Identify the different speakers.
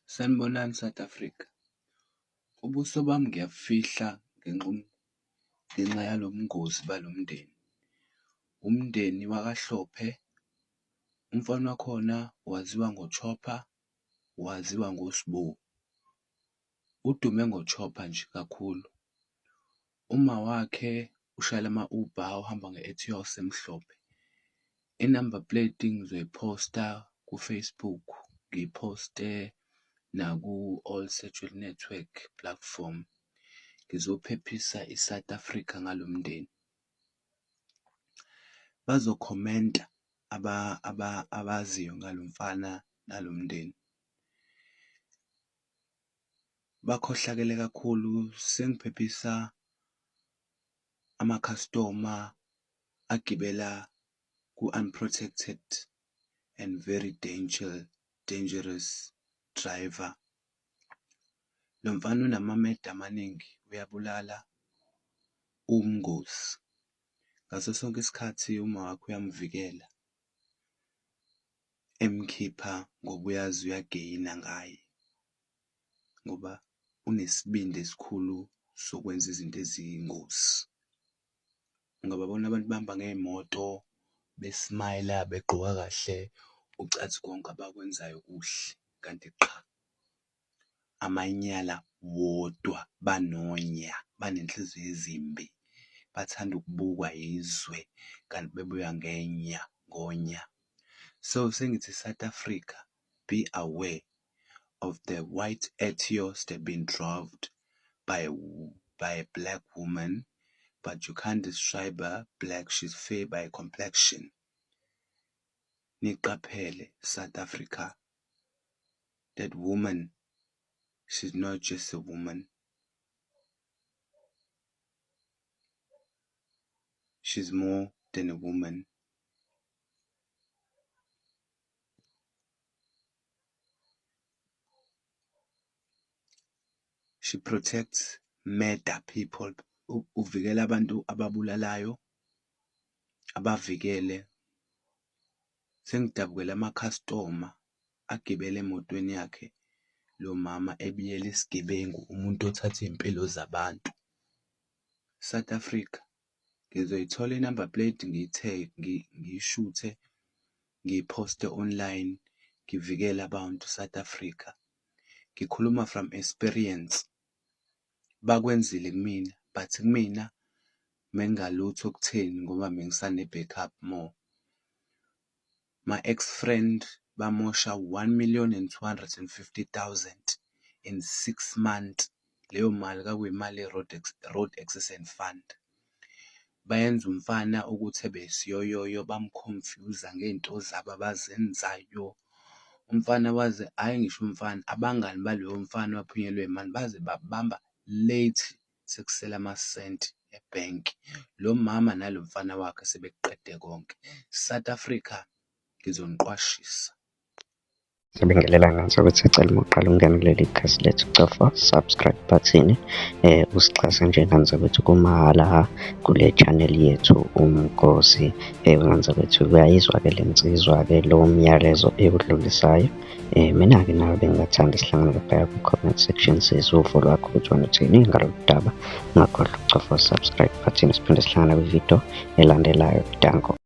Speaker 1: Sanibonani South Africa. Ubuso bami ngiyabufihla ngenxa yalo bungozi balo mndeni. Umndeni wakaHlophe, umfana wakhona waziwa ngoChopper, waziwa ngoSbu. Udume ngoChopper nje kakhulu. Uma wakhe ushayela ama-Uber uhamba nge-Etios emhlophe. I-number plate ngizoyiphosta ku-Facebook, ngiyiphoste naku-all social network platform. Ngizophephisa i-South Africa ngalo mndeni. Bazokhomenta abaziyo ngalo mfana nalo mndeni. Bakhohlakele kakhulu, sengiphephisa ama-customer agibela ku-unprotected and very dangerous driver. Lo mfana unamameda amaningi, uyabulala, uwumngozi. Ngaso sonke isikhathi uma wakhe uyamvikela, emkhipha ngoba uyazi uyageyina ngaye, ngoba unesibindi esikhulu sokwenza izinto eziyingozi. Ungababona abantu bahamba ngey'moto besmayila, begqoka kahle, ucathi konke abakwenzayo kuhle, kanti qha amanyala wodwa, banonya, banenhliziyo ezimbi, bathanda ukubukwa yizwe kanti bebuya ngonya. So sengithi South Africa, be aware of the white Etios that been drove by a black woman, but you can't describe her black, she's fair by complexion. Niqaphele South Africa, that woman, she's not just a woman. She's more than a woman. She protects murder people. Uvikela abantu ababulalayo, abavikele. Sengidabukela ama-customer agibele emotweni yakhe, lo mama ebiyela isigebengu, umuntu othatha iy'mpilo zabantu. South Africa, ngizoyithola i-number plate ngiyishuthe, ngiyiphoste online, ngivikele abantu South Africa. Ngikhuluma from experience. Bakwenzile kumina, but kumina mengalutho okutheni ngoba mengisane-backup more. My ex-friend bamosha 1,250,000 in 6 months. Leyo mali kwakuyimali ye-road accident fund. Bayenza umfana ukuthi ebesiyoyoyo, bamkhonfyuza ngey'nto zabo abazenzayo. Umfana waze, hhayi ngisho umfana, abangani baloyo mfana waphunyelwa imali baze babamba late sekusele amasenti ebhenki. Lo mama nalo mfana wakhe sebeqede konke. South Africa, ngizoniqwashisa.
Speaker 2: Sibingelela ngani ukuthi sicela uma uqala ukungena kuleli khasi lethu cofa subscribe button usixhase nje ngani ukuthi kumahhala kule channel yethu Umkhosi. Ngani ukuthi kuyayizwa-ke le nsizwa-ke lo myalezo ekudlulisayo. Mina-ke nawe bengingathanda isihlangane phaya ku-comment section sizwe uvo lwakho ukuthi wena uthini ngalolu daba. Ungakhohlwa ukucofa subscribe button siphinde sihlangane kwividiyo elandelayo. Danko.